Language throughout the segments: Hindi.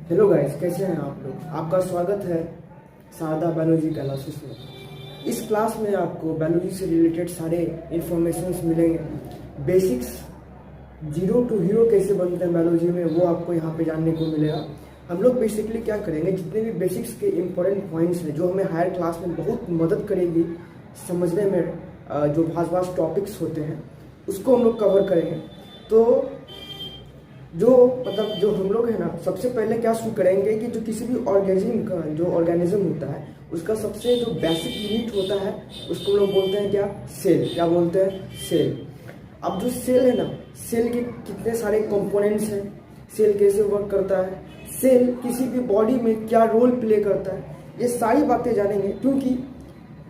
हेलो गाइस, कैसे हैं आप लोग। आपका स्वागत है सादा बायोलॉजी क्लासेस में। इस क्लास में आपको बायोलॉजी से रिलेटेड सारे इन्फॉर्मेशंस मिलेंगे। बेसिक्स जीरो टू हीरो कैसे बनते हैं बायोलॉजी में, वो आपको यहाँ पे जानने को मिलेगा। हम लोग बेसिकली क्या करेंगे, जितने भी बेसिक्स के इम्पोर्टेंट पॉइंट्स हैं जो हमें हायर क्लास में बहुत मदद करेगी समझने में, जो भास टॉपिक्स होते हैं उसको हम लोग कवर करेंगे। तो जो हम लोग है ना, सबसे पहले क्या शुरू करेंगे कि जो किसी भी ऑर्गेनिज्म होता है उसका सबसे जो बेसिक यूनिट होता है उसको हम लोग बोलते हैं क्या, सेल। क्या बोलते हैं, सेल। अब जो सेल है ना, सेल के कितने सारे कंपोनेंट्स हैं, सेल कैसे वर्क करता है, सेल किसी भी बॉडी में क्या रोल प्ले करता है, ये सारी बातें जानेंगे। क्योंकि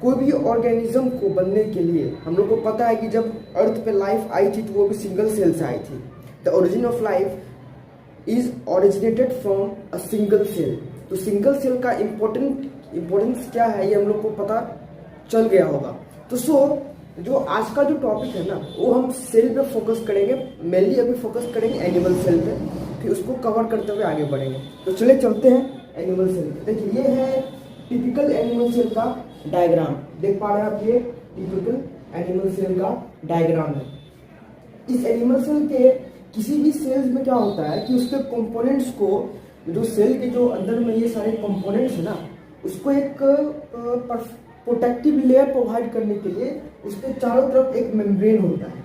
कोई भी ऑर्गेनिज्म को बनने के लिए हम लोग को पता है कि जब अर्थ पे लाइफ आई थी तो वो भी सिंगल सेल से आई थी। The origin of life is originated from a single cell. तो सिंगल सेल का इम्पोर्टेंस क्या है ये हम लोग को पता चल गया होगा। तो जो आज का जो टॉपिक है ना, वो हम सेल पे फोकस करेंगे। मेनली अभी फोकस करेंगे एनिमल सेल पे, फिर उसको कवर करते हुए आगे बढ़ेंगे। तो चले चलते हैं एनिमल सेल पे। देखिए ये है टिपिकल एनिमल सेल का डायग्राम। देख पा रहे हैं आप, ये टिपिकल एनिमल सेल का डायग्राम है। इस एनिमल सेल के किसी भी सेल्स में क्या होता है कि उसके कंपोनेंट्स को, जो सेल के जो अंदर में ये सारे कंपोनेंट्स है ना, उसको एक प्रोटेक्टिव लेयर प्रोवाइड करने के लिए उसके चारों तरफ एक मेम्ब्रेन होता है।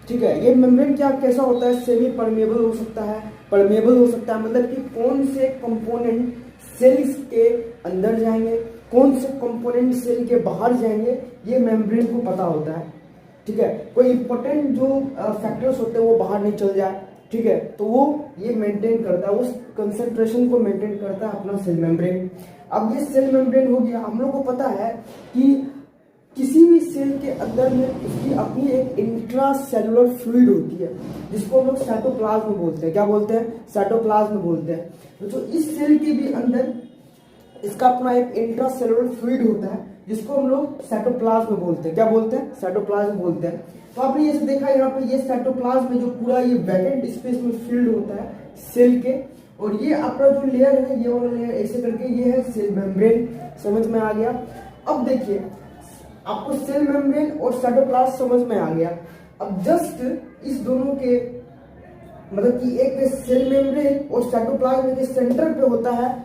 ठीक है, ये मेम्ब्रेन क्या कैसा होता है, सेमी परमेबल हो सकता है, परमेबल हो सकता है। मतलब कि कौन से कंपोनेंट सेल्स के अंदर जाएंगे, कौन से कंपोनेंट सेल के बाहर जाएंगे, ये मेम्ब्रेन को पता होता है। ठीक है, कोई इंपॉर्टेंट जो फैक्टर्स होते हैं वो बाहर नहीं चल जाए। ठीक है, तो वो ये मेंटेन करता है, उस कंसंट्रेशन को मेंटेन करता है अपना सेल मेम्ब्रेन। अब ये सेल मेम्ब्रेन हो गया। हम लोग को पता है कि किसी भी सेल के अंदर में उसकी अपनी एक इंट्रा सेलुलर फ्लूइड होती है, जिसको हम लोग साइटोप्लाज्म बोलते हैं। क्या बोलते हैं, साइटोप्लाज्म बोलते हैं। तो इस सेल के भी अंदर इसका अपना एक इंट्रा सेलुलर फ्लूइड होता है, जिसको हम लोग साइटोप्लाज्म बोलते हैं। क्या बोलते हैं, साइटोप्लाज्म बोलते हैं। तो आपने ये देखा यहाँ पे, ये साइटोप्लाज्म में जो पूरा ये वैकेंट स्पेस में फिल्ड होता है सेल के, और ये अपना जो लेयर है, ये वाला लेयर ऐसे करके ये है सेल मेम्ब्रेन। समझ में आ गया। अब देखिए आपको सेल मेम्ब्रेन और साइटोप्लाज्म समझ में आ गया। अब जस्ट इस दोनों के मतलब कि एक सेल मेम्ब्रेन और साइटोप्लाज्म के सेंटर पे होता है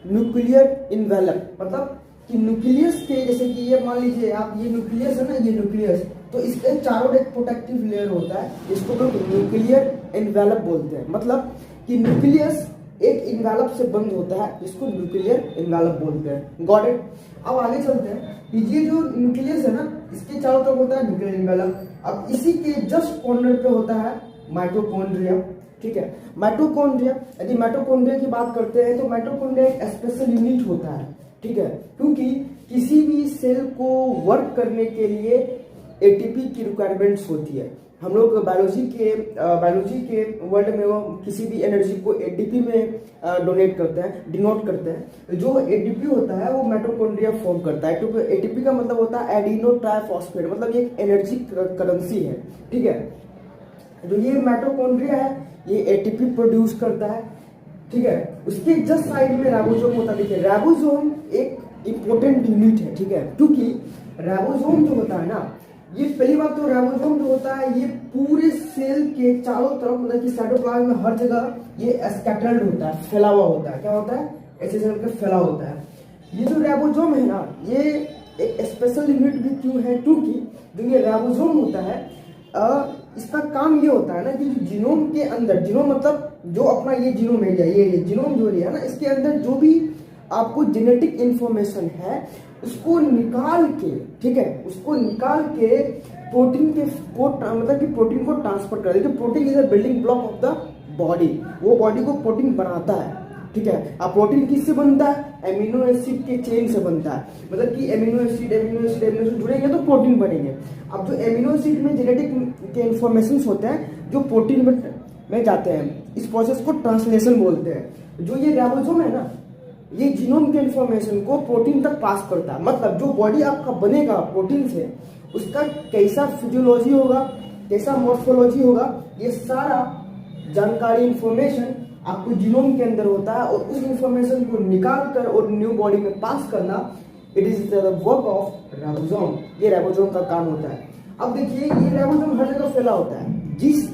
न्यूक्लियर इन्वेलप। मतलब कि न्यूक्लियस के, जैसे कि ये मान लीजिए आप, ये न्यूक्लियस है ना, ये न्यूक्लियस, तो इसके चारों एक प्रोटेक्टिव लेयर होता है, इसको लोग न्यूक्लियर इन्वेलप बोलते हैं। मतलब कि न्यूक्लियस एक इन्वेलप से बंद होता है, इसको न्यूक्लियर इन्वेलप बोलते हैं। Got it. अब आगे चलते हैं। ये जो न्यूक्लियस है ना, इसके चारों तरफ होता है न्यूक्लियर इन्वेलप। अब इसी के जस्ट कॉर्नर पे होता है माइटोकॉन्ड्रिया। ठीक है, माइटोकॉन्ड्रिया, यदि माइटोकॉन्ड्रिया की बात करते हैं तो माइटोकॉन्ड्रिया एक स्पेशल यूनिट होता है। ठीक है, क्योंकि किसी भी सेल को वर्क करने के लिए एटीपी की रिक्वायरमेंट्स होती है। हम लोग बायोलॉजी के वर्ल्ड में वो किसी भी एनर्जी को एटीपी में डोनेट करते हैं, डिनोट करते हैं। जो एटीपी होता है वो माइटोकॉन्ड्रिया फॉर्म करता है। क्योंकि एटीपी का मतलब होता है एडिनो ट्राइफॉस्फेट, मतलब ये एक एनर्जी करेंसी है। ठीक है, जो ये माइटोकॉन्ड्रिया है ये एटीपी प्रोड्यूस करता है। ठीक है, उसके जस्ट साइड में राइबोसोम होता है। देखिए राइबोसोम एक इंपॉर्टेंट यूनिट है। ठीक है, क्योंकि राइबोसोम जो होता है ना, ये पहली बात तो राइबोसोम जो होता है ये पूरे सेल के चारों तरफ, मतलब कि साइटोप्लाज्म में हर जगह ये स्कैटर्ड होता है, फैला हुआ होता है। क्या होता है, ऐसे करके फैला होता है। ये जो राइबोसोम है ना, ये एक स्पेशल यूनिट भी क्यों है, क्योंकि जो ये राइबोसोम होता है इसका काम ये होता है ना कि जीनोम के अंदर, जीनोम मतलब जो अपना ये जीनोम है, ये जीनोम जो है ना, इसके अंदर जो भी आपको जेनेटिक इंफॉर्मेशन है उसको निकाल के, ठीक है, उसको निकाल के प्रोटीन के मतलब कि प्रोटीन को ट्रांसफर कर देते। Protein is the building block of the body, वो बॉडी को प्रोटीन बनाता है। ठीक है, अब प्रोटीन किससे बनता है, एमिनो एसिड के चेन से बनता है। मतलब कि एमिनो एसिड जुड़ेंगे तो प्रोटीन बनेंगे। अब जो एमिनो एसिड में जेनेटिक के इंफॉर्मेशन होते हैं जो प्रोटीन में जाते हैं, इस प्रोसेस को ट्रांसलेशन बोलते हैं। जो ये राइबोसोम है ना, ये जीनोम के इंफॉर्मेशन को प्रोटीन तक पास करता है। मतलब जो बॉडी आपका बनेगा प्रोटीन से, उसका कैसा फिजियोलॉजी होगा, कैसा मॉर्फोलॉजी होगा, ये सारा जानकारी इंफॉर्मेशन आपको जीनोम के अंदर होता है, और उस इंफॉर्मेशन को निकाल कर और न्यू बॉडी में पास करना, it is the work of ribosome. ये राइबोसोम का काम होता है। अब देखिए ये राइबोसोम हर जगह फैला होता है। जिस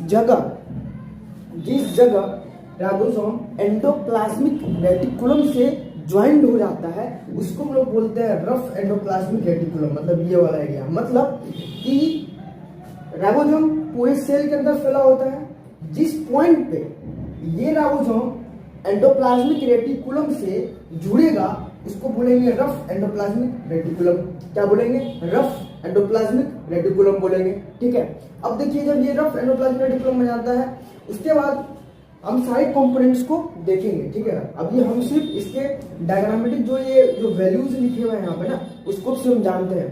जगह राइबोसोम एंडोप्लाज्मिक रेटिकुलम से ज्वाइंट हो जाता है उसको हम लोग बोलते हैं रफ एंडोप्लाज्मिक रेटिकुलम, मतलब ये वाला एरिया। मतलब कि राइबोसोम पूरे सेल के अंदर फैला होता है। जिस पॉइंट पे ये राइबोसोम एंडोप्लाज्मिक रेटिकुलम से जुड़ेगा उसको बोलेंगे रफ एंडोप्लाज्मिक रेटिकुलम। क्या बोलेंगे? रफ एंडोप्लाज्मिक रेटिकुलम बोलेंगे। ठीक है। अब देखिए जब ये रफ एंडोप्लाज्मिक रेटिकुलम में जाता है उसके बाद हम सारे कंपोनेंट्स को देखेंगे। ठीक है। अभी हम सिर्फ इसके डायग्रामेटिक जो वैल्यूज लिखे हुए हैं यहाँ पे ना उसको सिर्फ हम जानते हैं।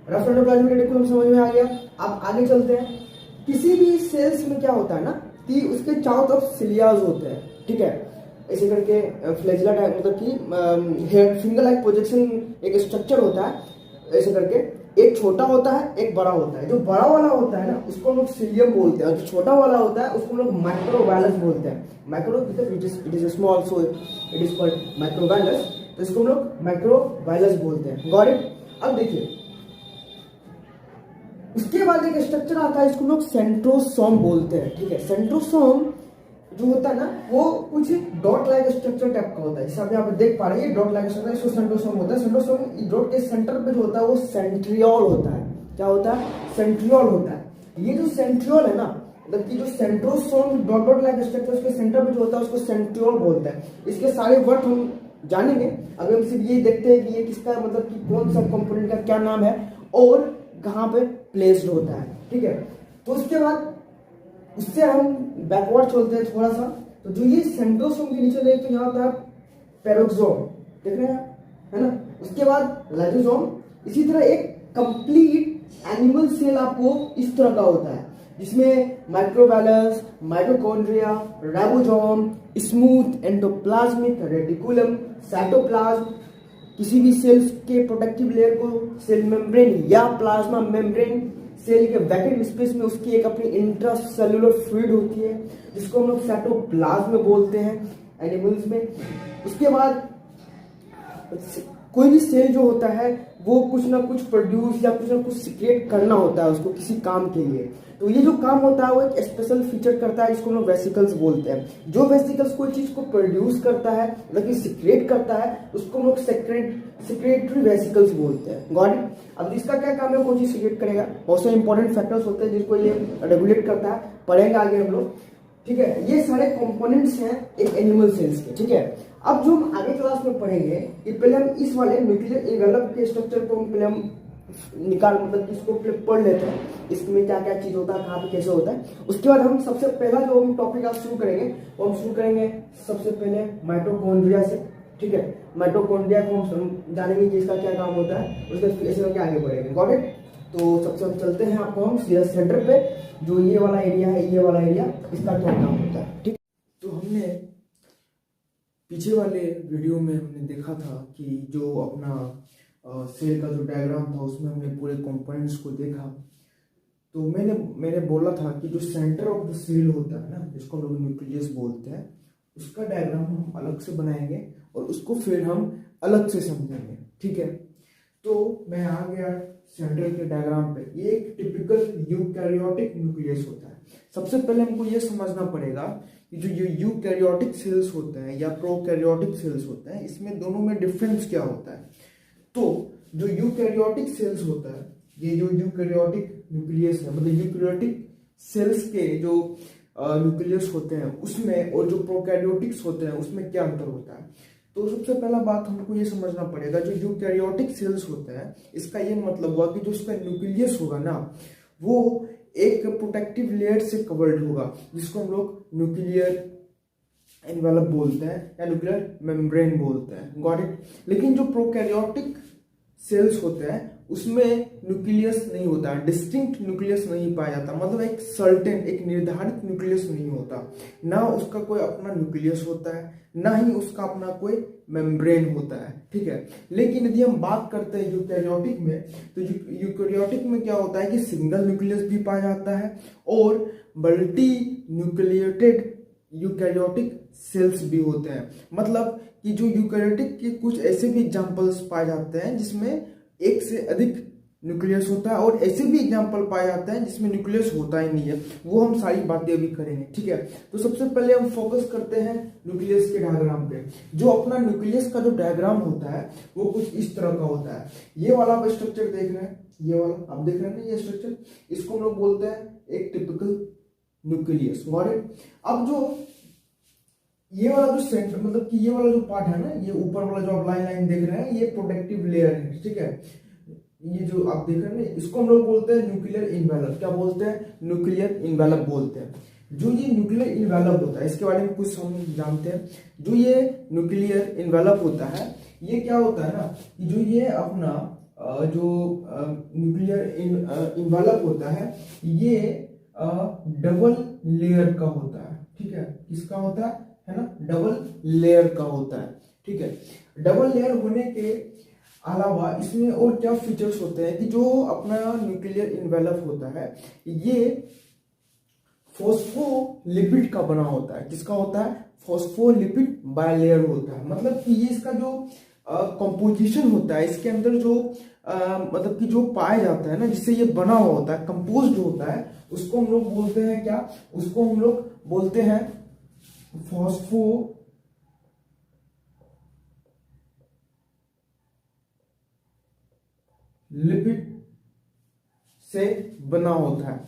रफ एंडोप्लाज्मिक रेटिकुलम समझ में आ गया। अब आगे चलते हैं। किसी भी सेल्स में क्या होता है ना कि उसके चारों तरफ सिलियाज होते हैं। ठीक है। ऐसे करके फ्लैजिला टाइप, मतलब कि फिंगर लाइक प्रोजेक्शन एक स्ट्रक्चर होता है। ऐसे करके एक छोटा होता है एक बड़ा होता है। जो बड़ा वाला होता है ना उसको हम लोग सिलियम बोलते हैं, और जो छोटा वाला होता है उसको हम लोग माइक्रोवाइलस बोलते हैं। Micro it is small, so it is called microvillus. तो इसको हम लोग माइक्रोवाइलस बोलते हैं। Got it. अब देखिए उसके बाद एक स्ट्रक्चर आता है इसको लोग सेंट्रोसोम बोलते हैं। ठीक है। सेंट्रोसोम जो होता है ना वो कुछ डॉट लाइक स्ट्रक्चर टाइप का होता है। जैसे अभी आप देख पा रहे हैं डॉट लाइक स्ट्रक्चर, इसको सेंट्रोसोम होता है। सेंट्रोसोम डॉट के सेंटर पे जो होता है वो सेंट्रियोल होता है। क्या होता है? सेंट्रियोल होता है। ये जो सेंट्रियोल है ना, मतलब कि जो सेंट्रोसोम डॉट लाइक स्ट्रक्चर उसके सेंटर पे जो होता है उसको सेंट्रियोल बोलते हैं। इसके सारे वर्ड हम जानेंगे। अभी हम सिर्फ ये देखते हैं कि ये किसका, मतलब कि कौन सा कंपोनेंट का क्या नाम है और कहाँ पे प्लेस्ड होता है। ठीक है। तो उसके बाद उससे हम बैकवर्ड चलते हैं थोड़ा सा। तो जो ये सेंट्रोसोम के नीचे देख तो यहाँ होता है पेरोक्सोम, देख रहे हैं, है ना। उसके बाद लाइसोसोम। इसी तरह एक कंप्लीट एनिमल सेल आपको इस तरह का होता है जिसमें microvillus, mitochondria, ribosome, smooth endoplasmic reticulum, cytoplasm, किसी भी सेल्स के प्रोटेक्टिव लेयर को सेल मेम्ब्रेन या प्लाज्मा मेम्ब्रेन, सेल के वैकेंट स्पेस में उसकी एक अपनी इंट्रासेल्युलर फ्लूइड होती है जिसको हम लोग साइटोप्लाज्म बोलते हैं एनिमल्स में। उसके बाद कोई भी सेल जो होता है वो कुछ ना कुछ प्रोड्यूस या कुछ ना कुछ सीक्रेट करना होता है उसको किसी काम के लिए। तो ये जो काम होता है वो एक स्पेशल फीचर करता है जिसको हम लोग वेसिकल्स बोलते हैं। जो वेसिकल्स कोई चीज को प्रोड्यूस करता है, मतलब कि सीक्रेट करता है, उसको हम लोग सेक्रेटरी वेसिकल्स बोलते हैं। Got it. अब इसका क्या काम है, कोई चीज सीक्रेट करेगा, बहुत सारे इंपॉर्टेंट फैक्टर्स होते हैं जिसको ये रेगुलेट करता है, पढ़ेंगे आगे हम लोग। ठीक है। ये सारे कंपोनेंट्स हैं एक एनिमल सेल्स के। ठीक है। अब जो हम आगे क्लास में पढ़ेंगे कि पहले हम इस वाले न्यूक्लियर इनवेलप के स्ट्रक्चर को पहले हम मतलब इसको पढ़ लेते हैं, इसमें क्या क्या चीज होता है, कहाँ पे कैसे होता है। उसके बाद हम सबसे पहला जो हम टॉपिक आज शुरू करेंगे वो हम शुरू करेंगे सबसे पहले माइटोकॉन्ड्रिया से। ठीक है। माइटोकॉन्ड्रिया को हम जानेंगे कि इसका क्या काम होता है, उसके ऐसे करके आगे बढ़ेंगे। Got it. तो सबसे हम चलते हैं आपको हम सीधा सेंटर पे, जो ये वाला एरिया है, ये वाला एरिया, इसका क्या काम होता है। ठीक। तो हमने पीछे वाले वीडियो में हमने देखा था कि जो अपना सेल का जो डायग्राम था उसमें हमने पूरे कंपोनेंट्स को देखा। तो मैंने बोला था कि जो सेंटर ऑफ द सेल होता है ना, जिसको हम लोग न्यूक्लियस बोलते हैं, उसका डायग्राम हम अलग से बनाएंगे और उसको फिर हम अलग से समझेंगे। ठीक है। तो मैं आ गया सेंटर के डायग्राम पे। ये एक टिपिकल यूकैरियोटिक न्यूक्लियस होता है। सबसे पहले हमको ये समझना पड़ेगा कि जो यूकैरियोटिक सेल्स होते हैं या प्रोकैरियोटिक सेल्स होते हैं, इसमें दोनों में डिफरेंस क्या होता है। तो जो यूकैरियोटिक सेल्स होता है, ये जो यूकैरियोटिक न्यूक्लियस है, मतलब यूकैरियोटिक सेल्स के जो न्यूक्लियस होते हैं उसमें और जो प्रोकैरियोटिक्स होते हैं उसमें क्या अंतर होता है। तो सबसे पहला बात हमको ये समझना पड़ेगा, जो यूकैरियोटिक सेल्स होते हैं इसका ये मतलब हुआ कि जो उसका न्यूक्लियस होगा ना वो एक प्रोटेक्टिव लेयर से कवर्ड होगा जिसको हम लोग न्यूक्लियर एनवेलप बोलते हैं या न्यूक्लियर मेम्ब्रेन बोलते हैं। Got it. लेकिन जो प्रोकैरियोटिक सेल्स होते हैं उसमें न्यूक्लियस नहीं होता, डिस्टिंक्ट न्यूक्लियस नहीं पाया जाता, मतलब एक सर्टेन, एक निर्धारित न्यूक्लियस नहीं होता। ना उसका कोई अपना न्यूक्लियस होता है, ना ही उसका अपना कोई मेम्ब्रेन होता है। ठीक है। लेकिन यदि हम बात करते हैं यूकैरियोटिक में, तो यूकैरियोटिक में क्या होता है कि सिंगल न्यूक्लियस भी पाया जाता है और मल्टी न्यूक्लिएटेड यूकैरियोटिक सेल्स भी होते हैं। मतलब कि जो यूकैरियोटिक के कुछ ऐसे भी एग्जांपल्स पाए जाते हैं जिसमें एक से अधिक न्यूक्लियस होता है, और ऐसे भी एग्जांपल पाए जाते हैं जिसमें न्यूक्लियस होता ही नहीं है। वो हम सारी बातें अभी करेंगे, ठीक है। तो सबसे पहले हम फोकस करते हैं न्यूक्लियस के डायग्राम पे। जो अपना न्यूक्लियस का जो डायग्राम होता है वो कुछ इस तरह का होता है। ये वाला आप स्ट्रक्चर देख रहे हैं, ये वाला आप देख रहे हैं ना, ये स्ट्रक्चर, इसको हम लोग बोलते हैं एक टिपिकल न्यूक्लियस। अब जो ये वाला जो सेंटर, मतलब कि ये वाला जो पार्ट है ना, ये ऊपर वाला जो आप लाइन लाइन देख रहे हैं, ये प्रोटेक्टिव लेयर है, ठीक है। ये जो आप देख रहे हैं इसको हम लोग बोलते हैं न्यूक्लियर इन्वेलप। क्या बोलते हैं? न्यूक्लियर इन्वेलप बोलते हैं। जो ये न्यूक्लियर इन्वेलप होता है इसके बारे में कुछ हम जानते हैं। जो ये न्यूक्लियर इन्वेलप होता है, ये क्या होता है ना, कि जो ये अपना जो न्यूक्लियर इन्वेलप होता है, ये डबल लेयर का होता है, ठीक है। किसका होता है ना? डबल लेयर का होता है, ठीक है। डबल लेयर होने के अलावा इसमें और क्या फीचर्स होते हैं कि जो अपना न्यूक्लियर इन्वेलप होता है ये फॉस्फोलिपिड का बना होता है। किसका होता है? फॉस्फोलिपिड बायलेयर होता है। मतलब कि ये इसका जो कंपोजिशन होता है, इसके अंदर जो मतलब कि जो पाया जाता है ना, जिससे ये बना हुआ होता है, कंपोज होता है, उसको हम लोग बोलते हैं क्या? उसको हम लोग बोलते हैं फॉस्फो लिपिड से बना होता है।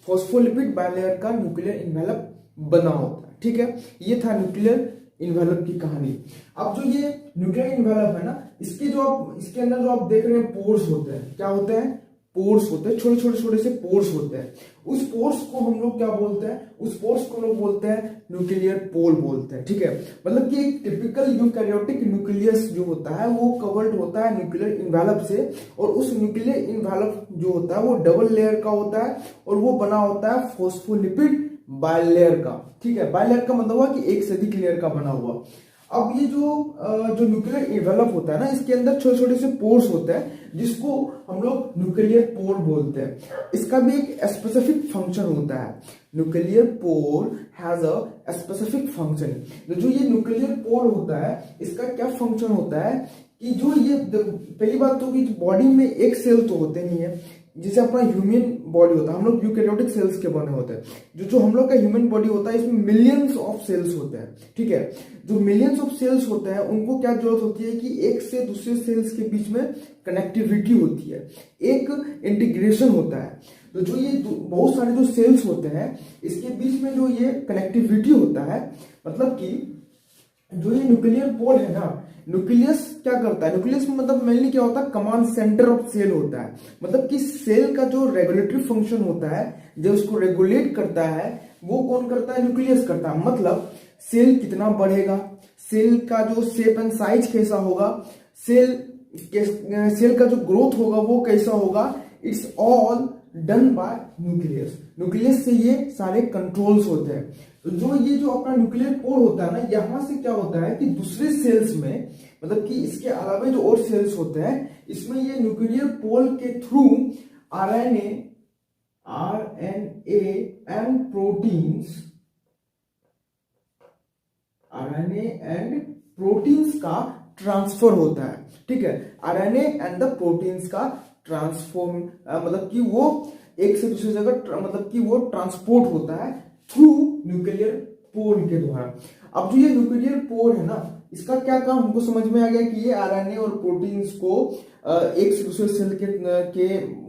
फॉस्फोलिपिड बायलेयर का न्यूक्लियर इन्वेलप बना होता है, ठीक है। ये था न्यूक्लियर इन्वेलप की कहानी। अब जो ये न्यूक्लियर इन्वेलप है ना, इसके अंदर जो आप देख रहे हैं पोर्स होते हैं। क्या होते हैं? पोर्स होते हैं, छोटे से पोर्स होते हैं। उस पोर्स को हम लोग क्या बोलते हैं? उस पोर्स को हम लोग बोलते हैं न्यूक्लियर पोल बोलते हैं, ठीक है। मतलब कि एक टिपिकल यूकैरियोटिक न्यूक्लियस जो होता है वो कवर्ड होता है न्यूक्लियर इन्वेलप से, और उस न्यूक्लियर इन्वेलप जो होता है वो डबल लेयर का होता है, और वो बना होता है फॉस्फोलिपिड बायलेयर का, ठीक है। बायलेयर का मतलब हुआ कि एक से अधिक लेयर का बना हुआ। अब ये जो न्यूक्लियर इन्वेलप होता है ना, इसके अंदर छोटे से पोर्स होते हैं जिसको हम लोग न्यूक्लियर पोर बोलते हैं। इसका भी एक स्पेसिफिक फंक्शन होता है। Nuclear pore has a specific function. जो ये न्यूक्लियर पोर होता है इसका क्या फंक्शन होता है कि जो ये पहली बात तो कि बॉडी में एक सेल तो होते नहीं है, जैसे अपना ह्यूमन बॉडी होता है, हम लोग यूकैरियोटिक सेल्स के बने होते हैं। जो हम लोग का ह्यूमन बॉडी होता है इसमें मिलियंस ऑफ सेल्स होते हैं, ठीक है। जो मिलियंस ऑफ सेल्स होते हैं उनको क्या जरूरत होती है कि एक से दूसरे सेल्स के बीच में कनेक्टिविटी होती है, एक इंटीग्रेशन होता है। तो जो ये बहुत सारे जो सेल्स होते हैं इसके बीच में जो ये कनेक्टिविटी होता है, मतलब कि जो ये न्यूक्लियर पोल है ना, न्यूक्लियस क्या करता है? न्यूक्लियस में मतलब मेनली क्या होता है? कमांड सेंटर ऑफ सेल होता है। मतलब कि सेल का जो रेगुलेटरी फंक्शन होता है, जो उसको रेगुलेट करता है, वो कौन करता है? न्यूक्लियस करता है। मतलब सेल कितना बढ़ेगा, सेल का जो शेप एंड साइज कैसा होगा, सेल का जो ग्रोथ होगा वो कैसा होगा, it's all done by nucleus. Nucleus से ये सारे कंट्रोल्स होते हैं। तो जो अपना न्यूक्लियर पोर होता है ना, यहां से क्या होता है कि दूसरे सेल्स में, मतलब कि इसके अलावा जो और सेल्स होते हैं इसमें ये न्यूक्लियर पोल के थ्रू आरएनए एंड प्रोटीन्स का ट्रांसफर होता है, ठीक है। आरएनए एंड द प्रोटीन्स का ट्रांसफॉर्म मतलब कि वो एक से दूसरी जगह मतलब कि वो ट्रांसपोर्ट होता है थ्रू न्यूक्लियर पोर के द्वारा। अब जो ये न्यूक्लियर पोर है ना, इसका क्या काम हमको समझ में आ गया कि ये आरएनए और प्रोटीन्स को एक से दूसरे सेल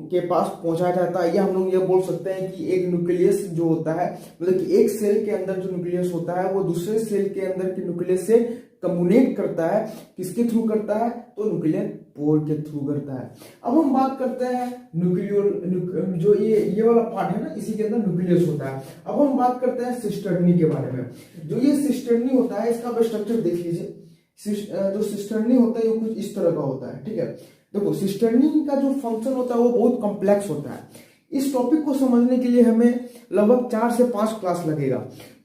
के पास पहुंचाया जाता है। या हम लोग ये बोल सकते हैं कि एक न्यूक्लियस जो होता है, मतलब कि एक सेल के अंदर जो न्यूक्लियस होता है वो दूसरे सेल के अंदर के न्यूक्लियस से कम्युनिकेट करता है। किसके थ्रू करता है? तो न्यूक्लियर पोर के थ्रू करता है। अब हम बात करते हैं न्यूक्लियर जो ये वाला पार्ट है ना, इसी के अंदर न्यूक्लियस होता है। अब हम बात करते हैं सिस्टर्नी के बारे में। जो ये सिस्टर्नी होता है इसका स्ट्रक्चर देख लीजिए। जो सिस्टर्नी होता है वो कुछ इस तरह का होता है, ठीक है। देखो सिस्टर्नी का जो फंक्शन होता है वो बहुत कॉम्प्लेक्स होता है। इस टॉपिक को समझने के लिए हमें लगभग 4 से 5 क्लास लगेगा।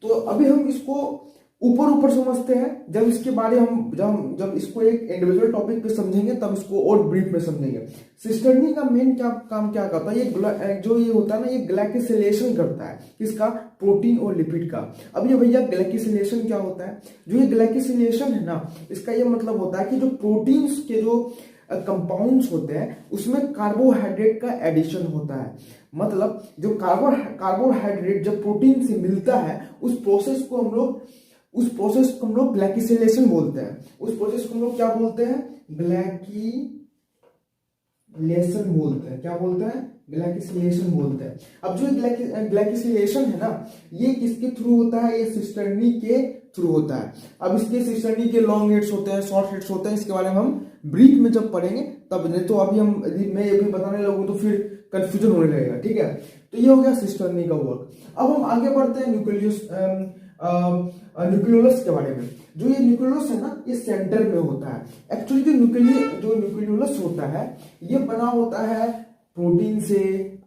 तो अभी हम इसको ऊपर समझते हैं। जब इसके बारे हम जब इसको एक इंडिविजुअल टॉपिक पे समझेंगे तब इसको और ब्रीफ में समझेंगे। सिस्टर्नी का मेन काम क्या करता है? ये जो ये होता है ना, ये ग्लाइकोसिलेशन करता है। किसका? प्रोटीन और लिपिड का। अब ये भैया ग्लाइकोसिलेशन क्या होता है? जो ये ग्लाइकोसिलेशन है ना, इसका ये मतलब होता है कि जो प्रोटीन्स के जो कंपाउंड्स होते हैं उसमें कार्बोहाइड्रेट का एडिशन होता है। मतलब जो कार्बोहाइड्रेट जब प्रोटीन से मिलता है उस प्रोसेस को हम लोग ग्लाइकोसिलेशन बोलते हैं। उस प्रोसेस को हम लोग क्या बोलते हैं? ग्लाइकोसिलेशन बोलते हैं। क्या बोलते हैं? ग्लाइकोसिलेशन बोलते हैं। अब जो ग्लाइकोसिलेशन है ना, ये किसके थ्रू होता है? ये सिस्टर्नी के थ्रू होता है। अब इसके सिस्टर्नी के लॉन्ग हेड्स होते हैं, शॉर्ट हेड्स होते हैं, इसके बारे में हम ब्रीफ में जब पढ़ेंगे तब। नहीं तो अभी मैं ये भी बताने लगूँ तो फिर कंफ्यूजन होने लगेगा, ठीक है। तो ये हो गया सिस्टर्नी का वर्क। अब हम आगे बढ़ते हैं न्यूक्लियोलस के बारे में। जो ये न्यूक्लियोलस है ना, ये सेंटर में होता है। एक्चुअली जो न्यूक्लियोलस होता है ये बना होता है प्रोटीन से,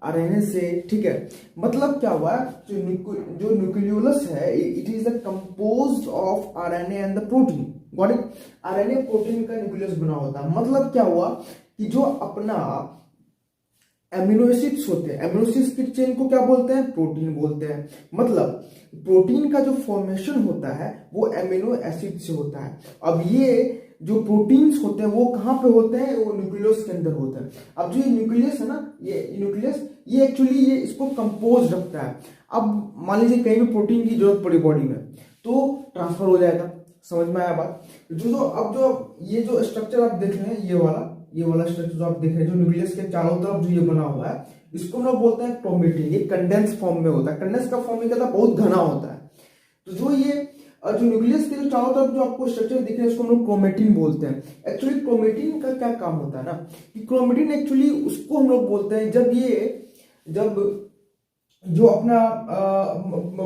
आरएनए से, ठीक है। मतलब क्या हुआ? जो न्यूक्लियोलस है it is the composed of RNA and the protein. Got it? RNA protein का न्यूक्लियस बना होता है। मतलब क्या हुआ कि जो अपना एमिनो एसिड्स होते हैं, एमिनो एसिड्स की चेन को क्या बोलते हैं? प्रोटीन बोलते हैं। मतलब प्रोटीन का जो फॉर्मेशन होता है वो एमिनो एसिड से होता है। अब ये जो प्रोटीन्स होते हैं वो कहाँ पे होते हैं? वो न्यूक्लियस के अंदर होते हैं। अब जो ये न्यूक्लियस है ना, ये न्यूक्लियस ये एक्चुअली ये इसको कंपोज रखता है। अब मान लीजिए कहीं भी प्रोटीन की जरूरत पड़ी बॉडी में तो ट्रांसफर हो जाएगा। समझ में आया बात? अब ये जो स्ट्रक्चर आप देख रहे हैं, ये वाला स्ट्रक्चर जो आप देख रहे हैं, जो न्यूक्लियस के चारों तरफ जो ये बना हुआ है, इसको हम लोग बोलते हैं क्रोमेटिन। ये कंडेंस फॉर्म में होता है। कंडेंस का फॉर्म क्या था? बहुत घना होता है। तो जो न्यूक्लियस के जो चारों तरफ जो आपको स्ट्रक्चर दिख रहे हैं उसको हम लोग क्रोमेटिन बोलते हैं। एक्चुअली क्रोमेटिन का क्या काम होता है ना, कि क्रोमेटिन एक्चुअली उसको हम लोग बोलते हैं जब जो अपना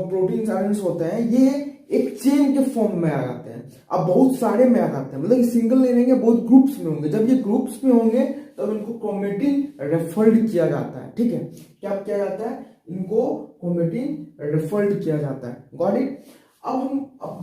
प्रोटीन आयंस होते हैं ये एक चेन के फॉर्म में आ जाते हैं। अब बहुत सारे में आ जाते हैं, मतलब सिंगल नहीं रहेंगे, बहुत ग्रुप्स में होंगे। जब ये ग्रुप्स में होंगे तब इनको क्रोमेटिन रेफर्ड किया जाता है, ठीक है। क्या किया जाता है? इनको क्रोमेटिन रेफर्ड किया जाता है। Got it? अब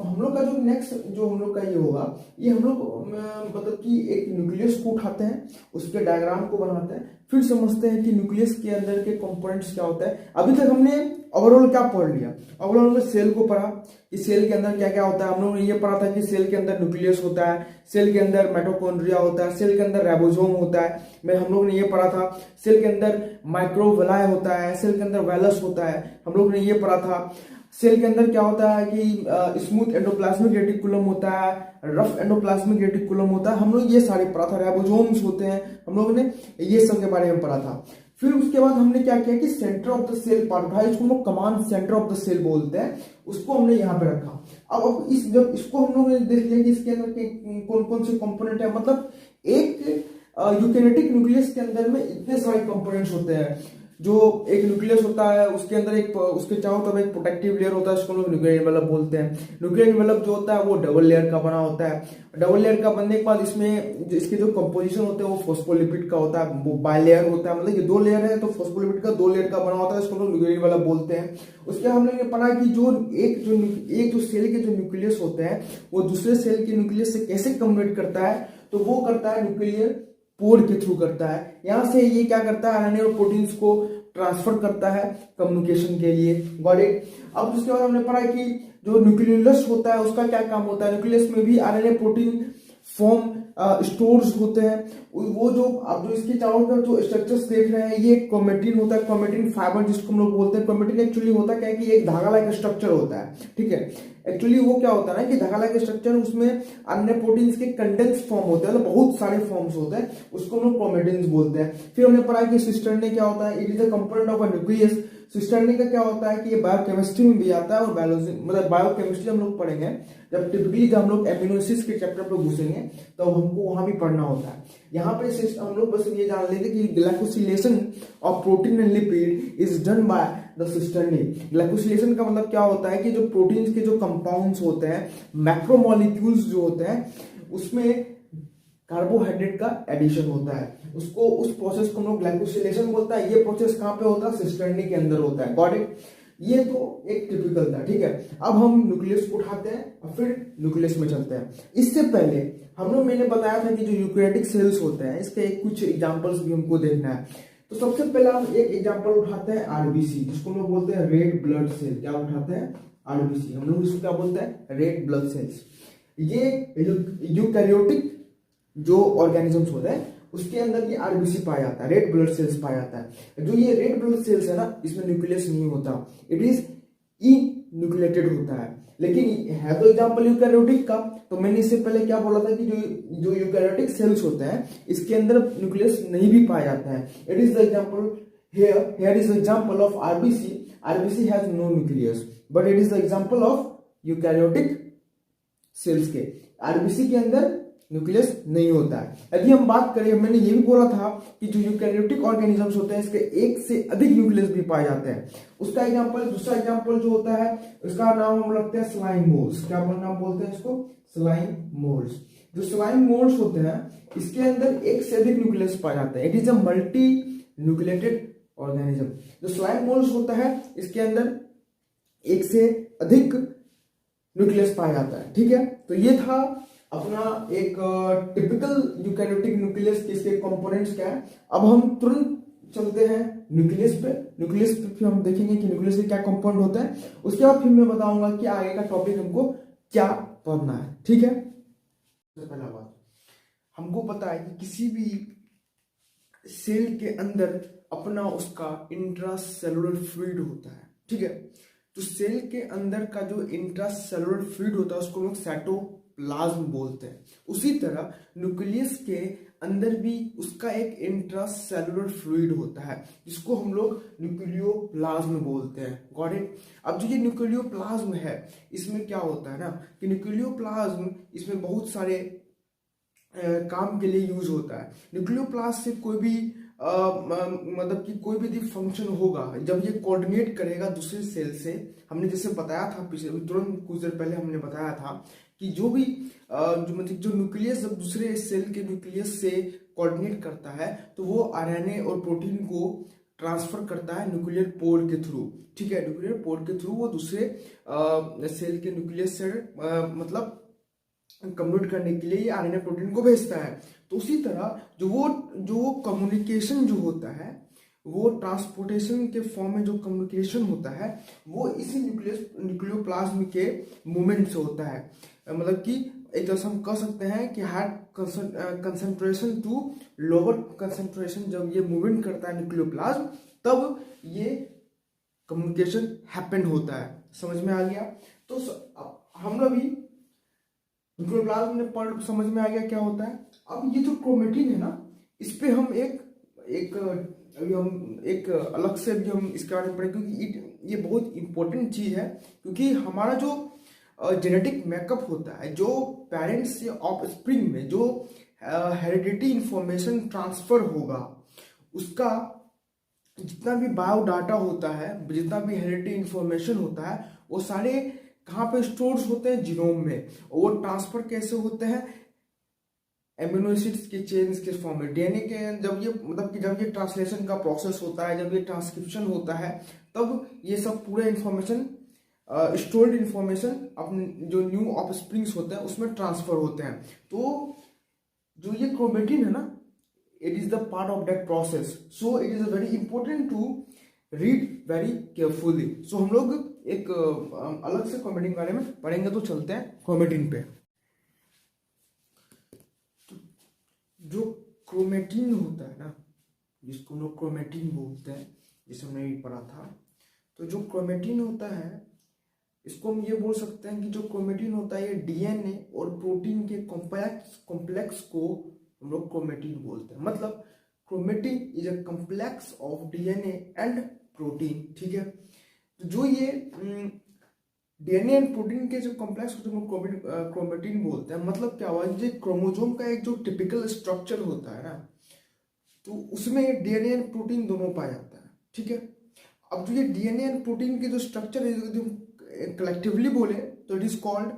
हम लोग का जो नेक्स्ट जो हम लोग का ये होगा, ये हम लोग मतलब कि एक न्यूक्लियस को उठाते हैं, उसके डायग्राम को बनाते हैं, फिर समझते हैं कि न्यूक्लियस के अंदर के कंपोनेंट्स क्या होता है। अभी तक हमने ओवरऑल क्या पढ़ लिया? ओवरऑल में सेल को पढ़ा कि सेल के अंदर क्या क्या होता है। हम लोगों ने ये पढ़ा था कि सेल के अंदर न्यूक्लियस होता है, सेल के अंदर माइटोकॉन्ड्रिया होता है, सेल के अंदर राइबोसोम होता है। हम लोग ने ये पढ़ा था सेल के अंदर माइक्रोविलाई होता है, सेल के अंदर वेलस होता है। हम लोग ने ये पढ़ा था सेल के अंदर क्या होता है कि स्मूथ एंडोप्लाज्मिक रेटिकुलम होता है, रफ एंडोप्लाज्मिक रेटिकुलम होता है। हम लोग ये सारे पढ़ा था। राइबोसोम्स होते हैं, हम लोगों ने ये सब के बारे में पढ़ा था। फिर उसके बाद हमने क्या किया कि centre of the cell part था, इसको हम लोग command centre of the cell बोलते हैं, उसको हमने यहाँ पे रखा। अब जब इसको हम लोग ने देख लिया कि इसके अंदर के कौन कौन से कंपोनेंट है। मतलब एक यूकेरियोटिक न्यूक्लियस के अंदर में इतने सारे कंपोनेंट्स होते हैं। जो एक न्यूक्लियस होता है उसके अंदर उसके चारों तरफ एक प्रोटेक्टिव लेयर होता है, उसको लोग न्यूक्लियर एनवेलप बोलते हैं। न्यूक्लियर एनवेलप जो होता है वो डबल लेयर का बना होता है। डबल लेयर का बनने के बाद इसमें इसके जो कंपोजिशन होते हैं वो फॉस्फोलिपिड का होता है, वो बाय लेयर होता है। मतलब ये 2 लेयर है तो फॉस्फोलिपिड का 2 लेयर का बना होता है, इसको लोग न्यूक्लियर एनवेलप बोलते हैं। उसके बाद हमने पढ़ा कि एक जो सेल के जो न्यूक्लियस होते हैं वो दूसरे सेल के न्यूक्लियस से कैसे कम्युनिकेट करता है, तो वो करता है न्यूक्लियर पोर के थ्रू करता है। यहां से ये क्या करता है, आरएनए और प्रोटीन्स को ट्रांसफर करता है कम्युनिकेशन के लिए। Got it? अब उसके बाद हमने पढ़ा कि जो न्यूक्लियोलस होता है उसका क्या काम होता है। न्यूक्लियस में भी आरएनए प्रोटीन फॉर्म स्टोर्स होते हैं। वो जो आप जो इसके चारों तरफ जो स्ट्रक्चर्स देख रहे हैं ये क्रोमेटिन होता है, क्रोमेटिन फाइबर जिसको हम लोग बोलते हैं। क्रोमेटिन एक्चुअली होता क्या है कि एक धागा लाइक स्ट्रक्चर होता है, ठीक है। एक्चुअली वो क्या होता है ना कि धागा लाइक स्ट्रक्चर, उसमें अन्य प्रोटीन्स के कंडेंस फॉर्म होते हैं, मतलब बहुत सारे फॉर्म्स होते हैं, उसको हम लोग क्रोमेटिन्स बोलते हैं। फिर हमने पढ़ा कि सिस्टर्नी क्या होता है, it is a component of a nucleus. Cisternae का क्या होता है कि ये बायोकेमिस्ट्री में भी आता है और बायोलॉजी मतलब बायोकेमिस्ट्री हम लोग पढ़ेंगे जब टिपिकली जब हम लोग एमिनो एसिड्स के चैप्टर पर घुसेंगे तो हमको वहां भी पढ़ना होता है। यहाँ पे हम लोग बस ये जान लेते कि glycosylation of protein and lipid is done by the cisternae. Glycosylation का मतलब क्या होता है कि जो प्रोटीन्स के जो कंपाउंड्स होते हैं, मैक्रोमोलिक्यूल्स जो होते हैं, उसमें कार्बोहाइड्रेट का एडिशन होता है। उसको उस प्रोसेस को हम लोग ग्लाइकोसिलेशन बोलता है। ये प्रोसेस कहाँ पे होता है? सिस्टर्नी के अंदर होता है। Got it? ये तो एक टिपिकल था, ठीक है। अब हम न्यूक्लियस को उठाते हैं और फिर न्यूक्लियस में चलते हैं। इससे पहले मैंने बताया था कि जो यूकेरियोटिक सेल्स होते हैं इसके कुछ एग्जांपल्स भी हमको देखना है। तो सबसे पहले हम एक एग्जांपल उठाते हैं आरबीसी, जिसको हम लोग बोलते हैं रेड ब्लड सेल। क्या उठाते हैं? आरबीसी। हम लोग इसको क्या बोलते हैं? Red blood cells. ये यूकैरियोटिक जो ऑर्गेनिजम्स होते हैं उसके अंदर ये आरबीसी पाया जाता है, रेड ब्लड सेल्स पाया जाता है। जो ये रेड ब्लड सेल्स है ना, इसमें न्यूक्लियस नहीं होता, इट इज इन्यूक्लिएटेड होता है। लेकिन है तो एग्जांपल यूकैरियोटिक का, तो मैंने इससे पहले क्या बोला था कि जो यूकैरियोटिक सेल्स होते हैं इसके अंदर न्यूक्लियस नहीं भी पाया जाता है। It is the example here is the example of RBC has no nucleus, but it is the example of eukaryotic cells के। आरबीसी के अंदर न्यूक्लियस नहीं होता है। यदि हम बात करें, मैंने ये भी बोला था कि जो यूकैरियोटिक ऑर्गेनिजम्स होते हैं इसके एक से अधिक न्यूक्लियस भी पाए जाते हैं। उसका एग्जांपल, दूसरा एग्जांपल जो होता है उसका नाम हम रखते हैं स्लाइम मोल्ड्स। क्या नाम बोलते हैं इसको? Slime moulds. जो स्लाइम मोल्ड्स होते हैं इसके अंदर एक से अधिक न्यूक्लियस पाए जाते हैं। It is a multi nucleated organism. जो स्लाइम मोल्ड्स होता है इसके अंदर एक से अधिक न्यूक्लियस पाया जाता है। ठीक है, तो ये था अपना एक टिपिकल यूकैरियोटिक न्यूक्लियस के इसके कंपोनेंट्स क्या है। अब हम तुरंत चलते हैं न्यूक्लियस पे। न्यूक्लियस पे फिर हम देखेंगे कि न्यूक्लियस के क्या कंपाउंड होता है। उसके बाद फिर मैं बताऊंगा कि आगे का टॉपिक हमको क्या पढ़ना है। ठीक है, सबसे पहला बात, हमको पता है कि किसी भी सेल के अंदर अपना उसका इंट्रासेलुलर फ्लूइड होता है। ठीक है, तो सेल के अंदर का जो इंट्रासेलुलर फ्लूइड होता है उसको लोग साइटोप्लाज्म बोलते हैं। उसी तरह न्यूक्लियस के अंदर भी उसका एक इंट्रासेलुलर फ्लूइड होता है जिसको हम लोग न्यूक्लियोप्लाज्म बोलते हैं। Got it? अब जो ये न्यूक्लियोप्लाज्म है इसमें क्या होता है ना कि न्यूक्लियोप्लाज्म इसमें बहुत सारे काम के लिए यूज होता है। न्यूक्लियोप्लास्ट से कोई भी मतलब कि कोई भी फंक्शन होगा जब ये कोऑर्डिनेट करेगा दूसरे सेल से। हमने जैसे बताया था पिछले तुरंत कुछ देर पहले हमने बताया था कि जो भी जो मतलब जो न्यूक्लियस जब दूसरे सेल के न्यूक्लियस से कोऑर्डिनेट करता है तो वो आरएनए और प्रोटीन को ट्रांसफर करता है न्यूक्लियर पोर के थ्रू। ठीक है, न्यूक्लियर पोर के थ्रू वो दूसरे सेल के न्यूक्लियस से मतलब कम्युनिकेट करने के लिए ये आरएनए प्रोटीन को भेजता है। तो उसी तरह जो कम्युनिकेशन जो होता है वो ट्रांसपोर्टेशन के फॉर्म में जो कम्युनिकेशन होता है वो इसी न्यूक्लियोप्लाज्म के मूवमेंट से होता है। मतलब कि एक तरह से हम कह सकते हैं कि high concentration to lower concentration जब ये मूवमेंट करता है न्यूक्लियोप्लाज्म तब ये कम्युनिकेशन हैपन होता है। समझ में आ गया? तो हम लोग भी न्यूक्लियोप्लाज्म ने पढ़ समझ में आ गया क्या होता है। अब ये जो क्रोमेटिन है ना इस पे हम एक अलग से भी हम इसके बारे में पढ़ेंगे क्योंकि ये बहुत इंपॉर्टेंट चीज है। क्योंकि हमारा जो जेनेटिक मेकअप होता है, जो पेरेंट्स से ऑफस्प्रिंग में जो हेरिडिटी इंफॉर्मेशन ट्रांसफर होगा उसका जितना भी बायोडाटा होता है, जितना भी हेरिडिटी इंफॉर्मेशन होता है वो सारे कहाँ पे स्टोर्स होते हैं? जीनोम में। और वो ट्रांसफर कैसे होते हैं? एमिनो एसिड्स के चेन्स के फॉर्म में। डीएनए के जब ये मतलब कि जब ये ट्रांसलेशन का प्रोसेस होता है, जब ये ट्रांसक्रिप्शन होता है तब ये सब पूरे इंफॉर्मेशन स्टोर्ड इंफॉर्मेशन अपने जो न्यू ऑफस्प्रिंग्स होते हैं उसमें ट्रांसफर होते हैं। तो जो ये क्रोमेटिन है ना it is the part of that process, so it is very important to read very carefully. So हम लोग एक अलग से क्रोमेटिन के बारे में पढ़ेंगे। तो चलते हैं क्रोमेटिन पे। तो जो क्रोमेटिन होता है ना जिसको हम लोग क्रोमेटिन बोलते हैं, जिसे हमने भी पढ़ा था, तो जो क्रोमेटिन होता है इसको हम ये बोल सकते हैं कि जो क्रोमेटिन होता है ये डीएनए और प्रोटीन के कॉम्प्लेक्स को हम लोग क्रोमेटिन बोलते हैं। मतलब chromatin is a complex of DNA and protein. ठीक है, तो जो ये डीएनए एंड प्रोटीन के जो कॉम्प्लेक्स को हम क्रोमेटिन बोलते हैं। मतलब क्या हुआ, ये क्रोमोसोम का एक जो टिपिकल स्ट्रक्चर होता है ना तो उसमें डीएनए एंड प्रोटीन दोनों पाया जाता है। ठीक है, अब जो ये डीएनए एंड प्रोटीन के जो स्ट्रक्चर है यदि हम कलेक्टिवली बोले तो इट इज कॉल्ड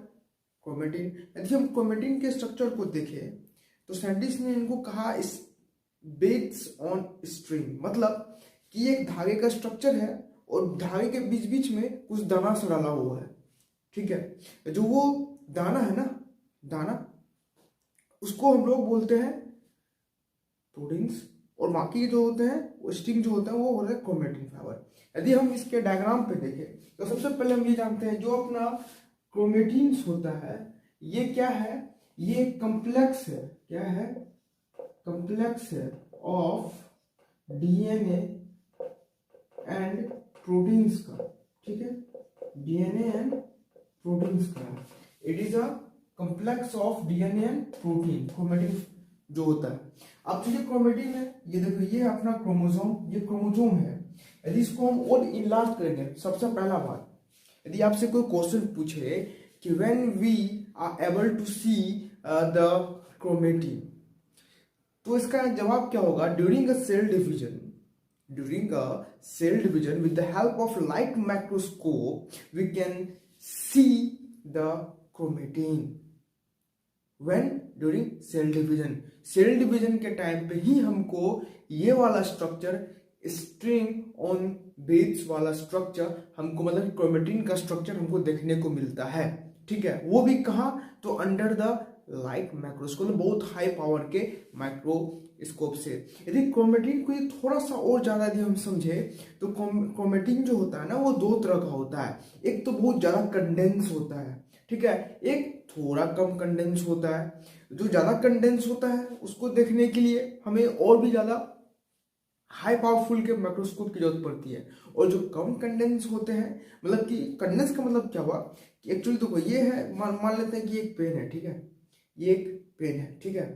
क्रोमेटिन। यदि हम क्रोमेटिन के स्ट्रक्चर को देखें तो साइंटिस्ट ने इनको कहा इस बेस्ड ऑन स्ट्रिंग। मतलब कि एक धागे का स्ट्रक्चर है और धागे के बीच बीच में कुछ दाना सा डाला हुआ है। ठीक है, जो वो दाना है ना, दाना उसको हम लोग बोलते हैं प्रोटीन्स और बाकी जो होते हैं वो स्ट्रिंग जो होते हैं वो होते हैं क्रोमेटिन फाइबर। यदि हम इसके डायग्राम पे देखें तो सबसे पहले हम ये जानते हैं जो अपना क्रोमेटिन्स होता है ये क्या है, ये कम्प्लेक्स है, क्या है, कम्प्लेक्स है ऑफ डीएनए एंड प्रोटीन्स का, ठीक है, डीएनए एंड प्रोटीन्स का, it is a complex of DNA and protein, chromatin जो होता है। अब जो ये क्रोमेटिन है ये देखो ये अपना क्रोमोसोम, ये क्रोमोसोम है। यदि इसको हम और इनलार्ज करेंगे, सबसे पहला बात, यदि आपसे कोई क्वेश्चन पूछे कि when we are able to see the chromatin, तो इसका जवाब क्या होगा, during a cell division, during a cell division with the help of light microscope we can see the chromatin when during cell division, cell division के टाइम पे ही हमको ये वाला स्ट्रक्चर स्ट्रिंग ऑन बेस वाला स्ट्रक्चर हमको मतलब क्रोमेटिन का स्ट्रक्चर हमको देखने को मिलता है, ठीक है, वो भी कहाँ, तो अंडर द लाइट माइक्रोस्कोप, बहुत हाई पावर के माइक्रोस्कोप से। यदि क्रोमेटिन को थोड़ा सा और ज्यादा यदि हम समझे तो क्रोमेटिन जो होता है ना वो दो तरह का होता है, एक तो बहुत ज्यादा कंडेंस होता है, ठीक है, एक थोड़ा कम कंडेंस होता है। जो ज्यादा कंडेंस होता है उसको देखने के लिए हमें और भी ज्यादा हाई पावरफुल के माइक्रोस्कोप की जरूरत पड़ती है, और जो कम कंडेंस होते हैं, मतलब कि कंडेंस का मतलब क्या हुआ कि एक्चुअली देखो ये है, मान लेते हैं कि एक पेन है, ठीक है, ये एक पेन है, ठीक है,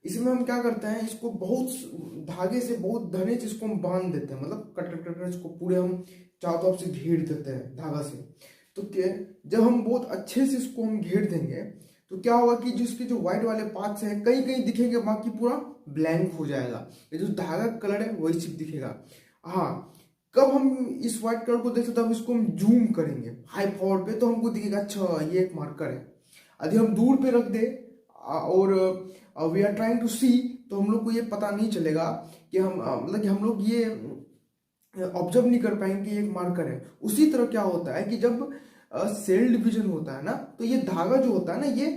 इसमें हम क्या करते हैं, इसको बहुत धागे से बहुत घने से इसको हम बांध देते हैं, मतलब कट कट कट इसको पूरे हम चारों तरफ से घेर देते हैं धागा से। तो क्या जब हम बहुत अच्छे से इसको हम घेर देंगे तो क्या होगा कि जिसके जो व्हाइट वाले पार्ट्स हैं कहीं कहीं दिखेंगे, बाकी पूरा ब्लैंक हो जाएगा, ये जो धागा कलर है वही सिर्फ दिखेगा। हाँ, कब हम इस व्हाइट कलर को देख सकते हैं, इसको हम जूम करेंगे हाई पावर पे तो हमको दिखेगा अच्छा ये एक मार्कर है। यदि हम दूर पे रख दे और वी आर ट्राइंग टू सी, तो हम लोग को ये पता नहीं चलेगा कि हम मतलब कि हम लोग ये ऑब्जर्व नहीं कर पाएंगे कि एक मार्कर है। उसी तरह क्या होता है कि जब सेल डिवीजन होता है ना तो ये धागा जो होता है ना ये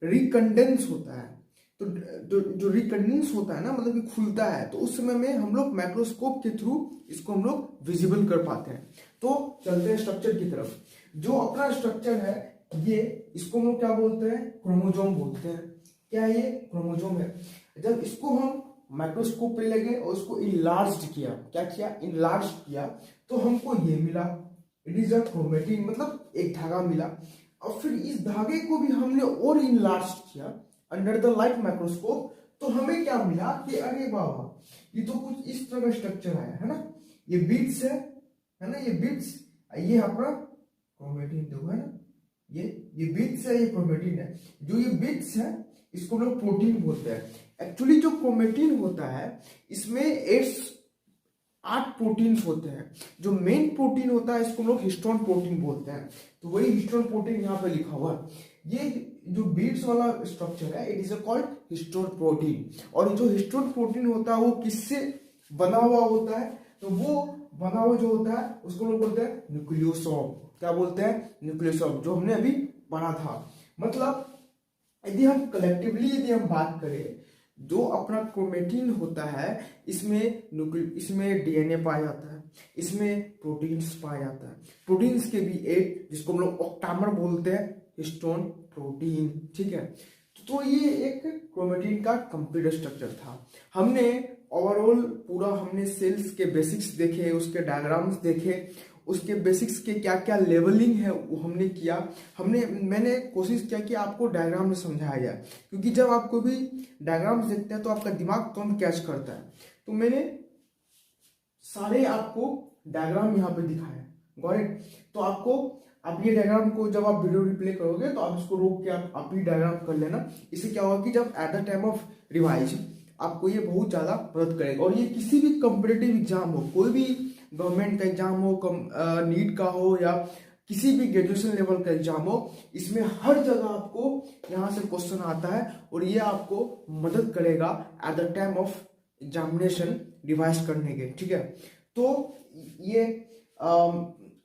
रिकंडेंस होता है, तो जो रिकंडेंस होता है ना मतलब कि खुलता है, तो उस समय में हम लोग माइक्रोस्कोप के थ्रू इसको हम लोग विजिबल कर पाते हैं। तो चलते हैं स्ट्रक्चर की तरफ। जो अपना स्ट्रक्चर है ये, इसको हम लोग क्या बोलते हैं, क्रोमोसोम बोलते हैं। क्या ये क्रोमोसोम है। जब इसको हम माइक्रोस्कोप पे लगे और उसको इनलार्ज किया, क्या किया, इनलार्ज किया, तो हमको ये मिला, इट इज अ क्रोमेटिन, मतलब एक धागा मिला। और फिर इस धागे को भी हमने और इनलार्ज किया अंडर द लाइट माइक्रोस्कोप, तो हमें क्या मिला कि अरे बाबा ये तो कुछ इस तरह का स्ट्रक्चर आया है ना, ये बीट्स है ना, ये बीट्स, ये अपना क्रोमेटिन देखो है ना, ये बीट्स है, ये क्रोमेटिन है। जो ये बीट्स है इसको हम लोग प्रोटीन बोलते हैं। एक्चुअली जो क्रोमेटिन होता है इसमें 8 प्रोटीन्स होते हैं। जो मेन प्रोटीन होता है इसको हम लोग हिस्टोन प्रोटीन बोलते हैं, तो वही हिस्टोन प्रोटीन यहाँ पे लिखा हुआ है। ये जो बीट्स वाला स्ट्रक्चर है it is called histone protein. और जो हिस्टोन प्रोटीन होता है वो किससे बना हुआ होता है, तो वो बना हुआ जो होता है उसको लोग बोलते हैं न्यूक्लियोसोम। क्या बोलते हैं, न्यूक्लियोसोम, जो हमने अभी पढ़ा था। मतलब यदि हम कलेक्टिवली यदि हम बात करें, जो अपना क्रोमेटिन होता है इसमें डीएनए पाया जाता है, इसमें प्रोटीन्स पाया जाता है। प्रोटीन्स के भी एक जिसको हम लोग ऑक्टामर बोलते हैं, हिस्टोन प्रोटीन, ठीक है। तो ये एक क्रोमेटिन का कंप्लीट स्ट्रक्चर था। हमने ओवरऑल पूरा हमने सेल्स के बेसिक्स देखे, उसके डायग्राम्स देखे, उसके बेसिक्स के क्या क्या लेवलिंग है वो हमने किया। मैंने कोशिश किया कि आपको डायग्राम में समझाया जाए, क्योंकि जब आप कोई भी डायग्राम्स देखते हैं तो आपका दिमाग तुरंत कैच करता है। तो मैंने सारे आपको डायग्राम यहाँ पे दिखाया, गॉट इट। तो आप ये डायग्राम को जब आप वीडियो रिप्ले करोगे तो आप इसको रोक के आप ही डायग्राम कर लेना। इससे क्या होगा कि जब at the time of revise आपको ये बहुत ज्यादा मदद करेगा। और ये किसी भी कॉम्पिटेटिव एग्जाम हो, कोई भी गवर्नमेंट का एग्जाम हो, नीट का हो या किसी भी ग्रेजुएशन लेवल का एग्जाम हो, इसमें हर जगह आपको यहाँ से क्वेश्चन आता है और ये आपको मदद करेगा at the time of examination revise करने के, ठीक है। तो ये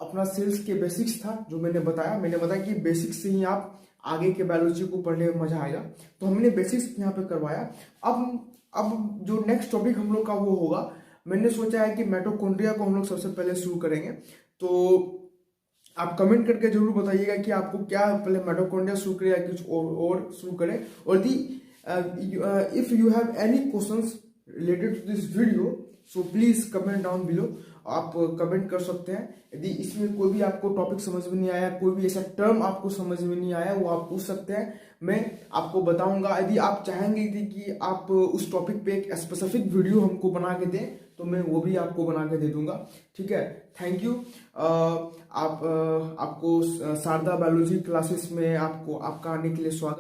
अपना सेल्स के बेसिक्स था जो मैंने बताया कि बेसिक्स से ही आप आगे के बायोलॉजी को पढ़ने में मजा आएगा। तो हमने बेसिक्स यहाँ पे करवाया। अब जो नेक्स्ट टॉपिक हम लोग का वो होगा, मैंने सोचा है कि माइटोकॉन्ड्रिया को हम लोग सबसे पहले शुरू करेंगे। तो आप कमेंट करके जरूर बताइएगा कि आपको क्या पहले माइटोकॉन्ड्रिया शुरू करें या कुछ और शुरू करें। और the if you have any questions related to this video so please comment down below. आप कमेंट कर सकते हैं। यदि इसमें कोई भी आपको टॉपिक समझ में नहीं आया, कोई भी ऐसा टर्म आपको समझ में नहीं आया, वो आप पूछ सकते हैं, मैं आपको बताऊंगा। यदि आप चाहेंगे कि आप उस टॉपिक पे एक स्पेसिफिक वीडियो हमको बना के दें तो मैं वो भी आपको बना के दे दूंगा। ठीक है, थैंक यू। आपको शारदा बायोलॉजी क्लासेस में आपका आने के लिए स्वागत।